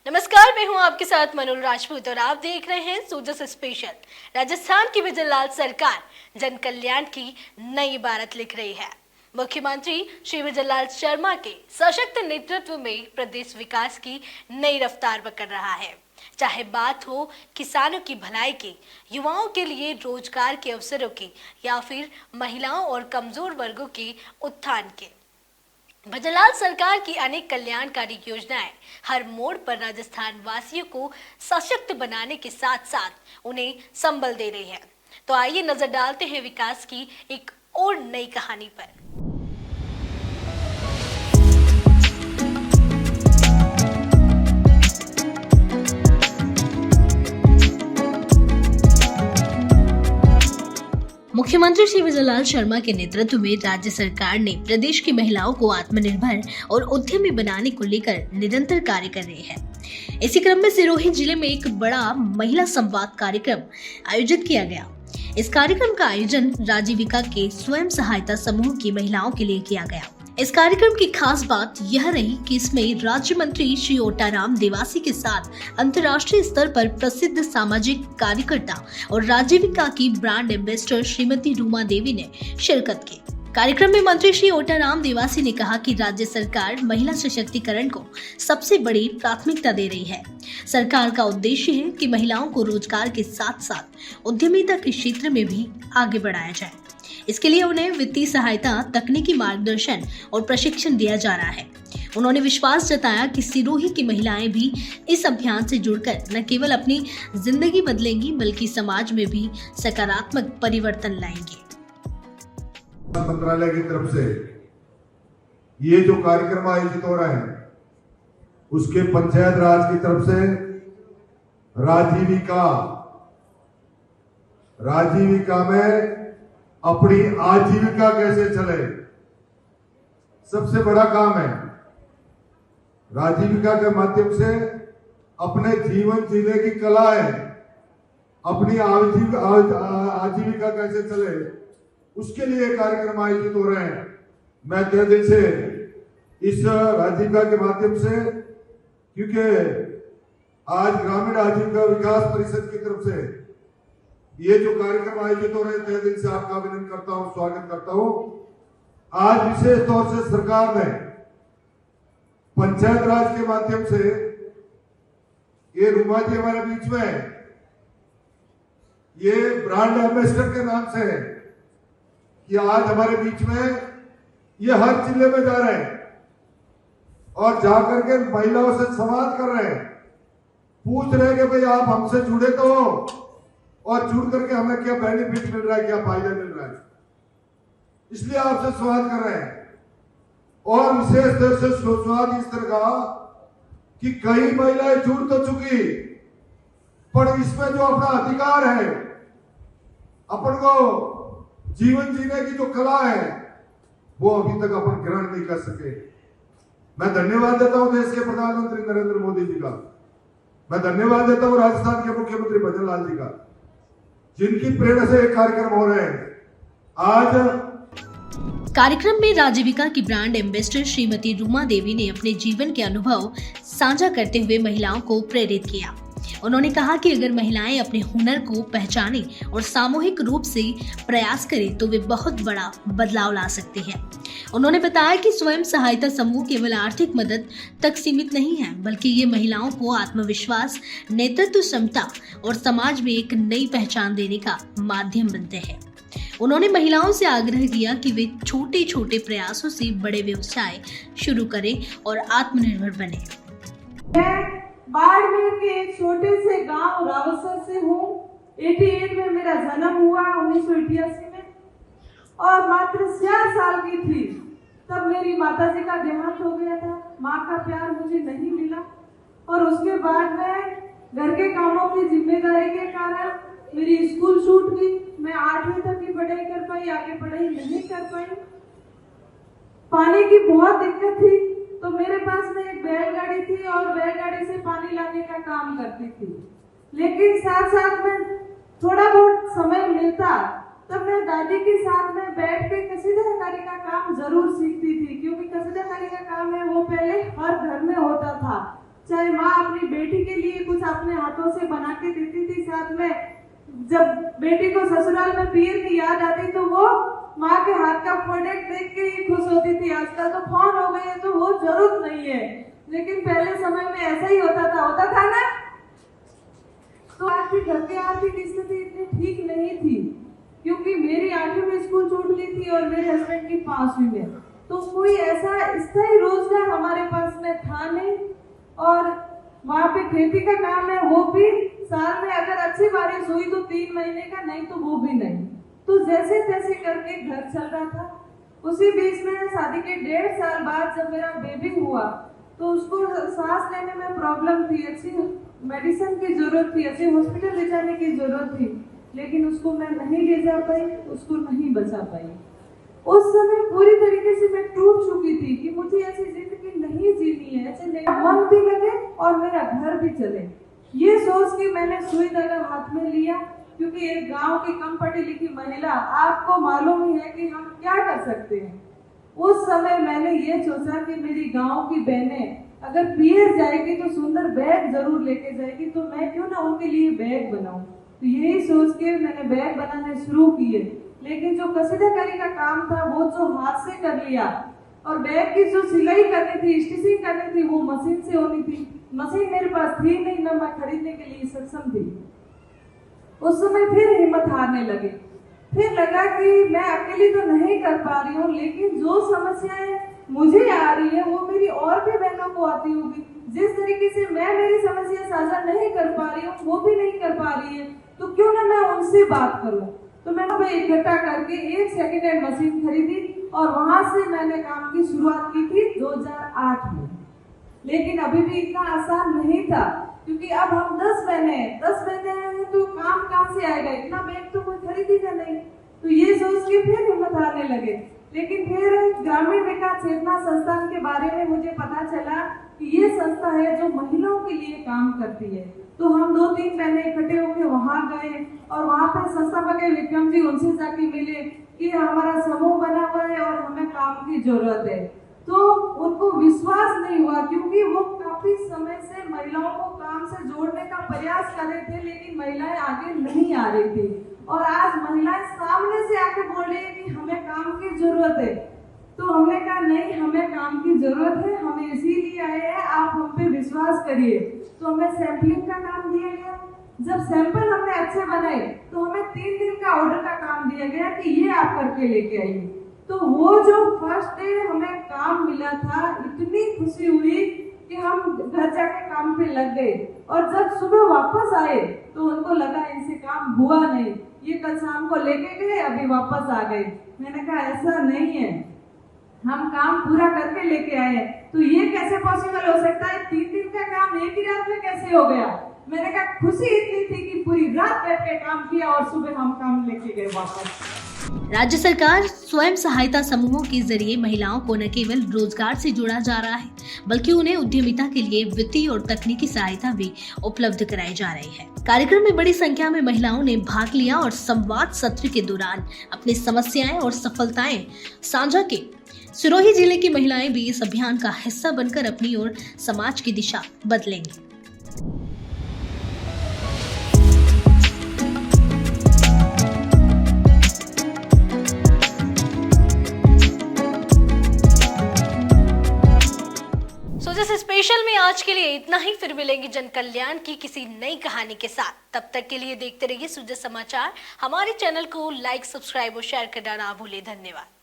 नमस्कार, मैं हूं आपके साथ मनोज राजपूत और आप देख रहे हैं सोजस स्पेशल। राजस्थान की विजय लाल सरकार जन कल्याण की नई इबारत लिख रही है। मुख्यमंत्री श्री विजय लाल शर्मा के सशक्त नेतृत्व में प्रदेश विकास की नई रफ्तार पकड़ रहा है। चाहे बात हो किसानों की भलाई की, युवाओं के लिए रोजगार के अवसरों की या फिर महिलाओं और कमजोर वर्गों के उत्थान के, विजय लाल सरकार की अनेक कल्याणकारी योजनाएं हर मोड़ पर राजस्थान वासियों को सशक्त बनाने के साथ साथ उन्हें संबल दे रही है। तो आइए नजर डालते हैं विकास की एक और नई कहानी पर। मुख्यमंत्री श्री विजय लाल शर्मा के नेतृत्व में राज्य सरकार ने प्रदेश की महिलाओं को आत्मनिर्भर और उद्यमी बनाने को लेकर निरंतर कार्य कर रही है। इसी क्रम में सिरोही जिले में एक बड़ा महिला संवाद कार्यक्रम आयोजित किया गया। इस कार्यक्रम का आयोजन राजीविका के स्वयं सहायता समूह की महिलाओं के लिए किया गया। इस कार्यक्रम की खास बात यह रही कि इसमें राज्य मंत्री श्री ओटाराम देवासी के साथ अंतर्राष्ट्रीय स्तर पर प्रसिद्ध सामाजिक कार्यकर्ता और राजीविका की ब्रांड एम्बेसडर श्रीमती रूमा देवी ने शिरकत की। कार्यक्रम में मंत्री श्री ओटाराम देवासी ने कहा कि राज्य सरकार महिला सशक्तिकरण को सबसे बड़ी प्राथमिकता दे रही है। सरकार का उद्देश्य है कि महिलाओं को रोजगार के साथ साथ उद्यमिता के क्षेत्र में भी आगे बढ़ाया जाए। इसके लिए उन्हें वित्तीय सहायता, तकनीकी मार्गदर्शन और प्रशिक्षण दिया जा रहा है। उन्होंने विश्वास जताया कि सिरोही की महिलाएं भी इस अभियान से जुड़कर न केवल अपनी जिंदगी बदलेंगी बल्कि समाज में भी सकारात्मक परिवर्तन लाएंगी। मंत्रालय की तरफ से ये जो कार्यक्रम आयोजित हो रहा है उसके पंचायत राज की तरफ से राजीविका में अपनी आजीविका कैसे चले, सबसे बड़ा काम है। राजीविका के माध्यम से अपने जीवन जीने की कला है, अपनी आजीविका कैसे चले, उसके लिए कार्यक्रम आयोजित हो रहे हैं। मैं तहे दिल से इस राजीविका के माध्यम से, क्योंकि आज ग्रामीण आजीविका विकास परिषद की तरफ से ये जो कार्यक्रम आयोजित हो रहे हैं, तहे दिल से आपका अभिनंदन करता हूं, स्वागत करता हूं। आज विशेष तौर से सरकार ने पंचायत राज के माध्यम से, ये रूमा जी हमारे बीच में है, ये ब्रांड एम्बेसडर के नाम से है कि आज हमारे बीच में ये हर जिले में जा रहे हैं और जाकर के महिलाओं से संवाद कर रहे हैं, पूछ रहे हैं कि भाई आप हमसे जुड़े तो हो और जुड़ करके हमें क्या बेनिफिट मिल रहा है, क्या फायदा मिल रहा है, इसलिए आपसे संवाद कर रहे हैं। और विशेष तरह से संवाद इस तरह का कि कई महिलाएं जुड़ तो चुकी, पर इसमें जो अपना अधिकार है, अपन को जीवन जीने की जो कला है, वो अभी तक अपन ग्रहण नहीं कर सके। मैं धन्यवाद देता हूं देश के प्रधानमंत्री नरेंद्र मोदी जी का, मैं धन्यवाद देता हूं राजस्थान के मुख्यमंत्री भजन लाल जी का, जिनकी प्रेरणा से ये कार्यक्रम हो रहे हैं। आज कार्यक्रम में राजीविका की ब्रांड एम्बेसडर श्रीमती रूमा देवी ने अपने जीवन के अनुभव साझा करते हुए महिलाओं को प्रेरित किया। उन्होंने कहा कि अगर महिलाएं अपने हुनर को पहचाने और सामूहिक रूप से प्रयास करें तो वे बहुत बड़ा बदलाव ला सकते हैं। उन्होंने बताया कि स्वयं सहायता समूह केवल आर्थिक मदद तक सीमित नहीं है, बल्कि ये महिलाओं को आत्मविश्वास, नेतृत्व क्षमता और समाज में एक नई पहचान देने का माध्यम बनते हैं। उन्होंने महिलाओं से आग्रह किया कि वे छोटे छोटे प्रयासों से बड़े व्यवसाय शुरू करें और आत्मनिर्भर बने। बाड़मेर के एक छोटे से गांव रावसर से हूँ। 88 में मेरा जन्म हुआ, 1988 में, और मात्र 4 साल की थी तब मेरी माताजी का देहांत हो गया था। माँ का प्यार मुझे नहीं मिला और उसके बाद मैं घर के कामों की जिम्मेदारी के कारण मेरी स्कूल छूट गई। मैं 8वीं तक की पढ़ाई कर पाई, आगे पढ़ाई नहीं कर पाई। पानी की बहुत दिक्कत थी, तो मेरे पास में एक बैलगाड़ी थी और बैलगाड़ी से पानी लाने का काम करती थी। लेकिन साथ साथ में थोड़ा बहुत समय मिलता तब मैं दादी के साथ में बैठ के कसीदाकारी का काम जरूर सीखती थी, क्योंकि कसीदाकारी का काम है वो पहले हर घर में होता था। चाहे माँ अपनी बेटी के लिए कुछ अपने हाथों से बना के देती थी। साथ में जब बेटी को ससुराल में पीर की याद आती तो वो माँ के हाथ का प्रोडक्ट देख के ही खुश होती थी। आजकल तो फोन हो गए तो वो जरूरत नहीं है, लेकिन पहले समय में ऐसा ही होता था ना। तो आर्थिक घर की आर्थिक स्थिति इतनी ठीक नहीं थी, क्योंकि मेरी 8वीं में स्कूल छूट गई थी और मेरे हस्बैंड की 5वीं में। तो कोई ऐसा स्थायी रोजगार हमारे पास में था नहीं, और वहाँ पे खेती का काम है, वो भी साल में अगर अच्छी बारिश हुई तो 3 महीने का, नहीं तो वो भी नहीं। तो जैसे तैसे करके घर चल रहा था। उसी बीच में शादी के 1.5 साल बाद जब मेरा बेबी हुआ तो उसको सांस लेने में प्रॉब्लम थी, अच्छी मेडिसिन की जरूरत थी, अच्छे हॉस्पिटल ले जाने की जरूरत थी, लेकिन उसको मैं नहीं ले जा पाई, उसको नहीं बचा पाई। उस समय पूरी तरीके से मैं टूट चुकी थी कि मुझे ऐसी जिंदगी नहीं जीनी है, ऐसे नहीं, मन भी लगे और मेरा घर भी चले। ये सोच के मैंने सुई धागा हाथ में लिया, क्योंकि एक गांव की कम पढ़ी लिखी महिला, आपको मालूम ही है कि हम क्या कर सकते हैं। उस समय मैंने ये सोचा कि मेरी गांव की बहनें अगर पीर जाएगी तो सुंदर बैग जरूर लेके जाएगी, तो मैं क्यों ना उनके लिए बैग बनाऊं। तो यही सोच के मैंने बैग बनाने शुरू किए, लेकिन जो कसीदाकारी का काम था वो जो हाथ से कर लिया, और बैग की जो सिलाई करनी थी, स्टिचिंग करनी थी, वो मशीन से होनी थी। मशीन मेरे पास थी नहीं, ना मैं खरीदने के लिए सक्षम थी। उस समय फिर हिम्मत हारने लगे, फिर लगा कि मैं अकेली तो नहीं कर पा रही हूँ, लेकिन जो समस्याएं मुझे आ रही है वो मेरी और भी बहनों को आती होगी। जिस तरीके से मैं मेरी समस्या साझा नहीं कर पा रही हूँ, वो भी नहीं कर पा रही है, तो क्यों ना मैं उनसे बात करूँ। तो मैंने इकट्ठा करके एक सेकेंड हैंड मशीन खरीदी और वहां से मैंने काम की शुरुआत की थी 2008 में। लेकिन अभी भी इतना आसान नहीं था, क्योंकि अब हम 10 बहने हैं तो काम कहाँ से आएगा, इतना बैग तो कोई खरीदेगा नहीं। तो ये सोच के फिर हिम्मत हारने लगे। लेकिन फिर ग्रामीण विकास चेतना संस्थान के बारे में मुझे पता चला कि ये संस्था है जो महिलाओं के लिए काम करती है। तो हम 2-3 बहनें इकट्ठे होकर वहां गए और वहां पर संस्थापक विक्रम जी, उनसे जाके मिले कि हमारा समूह बना हुआ है और हमें काम की जरूरत है। तो उनको विश्वास नहीं हुआ, क्योंकि वो काफी समय से महिलाओं को काम से जोड़ने का प्रयास कर रहे थे, लेकिन महिलाएं आगे नहीं आ रही थी। और आज महिलाएं सामने से आके बोल रही है कि हमें काम की जरूरत है। तो हमने कहा नहीं, हमें काम की जरूरत है, हमें इसीलिए आए हैं, आप हम पे विश्वास करिए। तो हमें सैंपलिंग का काम दिया गया। जब सैंपल हमने अच्छे बनाए तो हमें 3 दिन का ऑर्डर का काम दिया गया कि ये आप करके लेके आइए। तो वो जो फर्स्ट डे हमें काम मिला था, इतनी खुशी हुई कि हम घर जाके काम पे लग गए। और जब सुबह वापस आए तो उनको लगा इनसे काम हुआ नहीं, ये कल शाम को लेके गए, अभी वापस आ गए। मैंने कहा ऐसा नहीं है, हम काम पूरा करके लेके आए। तो ये कैसे पॉसिबल हो सकता है, 3 दिन का काम एक ही रात में कैसे हो गया। मैंने कहा खुशी इतनी थी कि पूरी रात बैठ के काम किया और सुबह हम काम लेके गए वापस। राज्य सरकार स्वयं सहायता समूहों के जरिए महिलाओं को न केवल रोजगार से जोड़ा जा रहा है, बल्कि उन्हें उद्यमिता के लिए वित्तीय और तकनीकी सहायता भी उपलब्ध कराई जा रही है। कार्यक्रम में बड़ी संख्या में महिलाओं ने भाग लिया और संवाद सत्र के दौरान अपनी समस्याएं और सफलताएं साझा की। सिरोही जिले की महिलाएं भी इस अभियान का हिस्सा बनकर अपनी और समाज की दिशा बदलेंगी। स्पेशल में आज के लिए इतना ही। फिर मिलेंगे जन कल्याण की किसी नई कहानी के साथ। तब तक के लिए देखते रहिए सुजय समाचार। हमारे चैनल को लाइक, सब्सक्राइब और शेयर करना ना भूलें। धन्यवाद।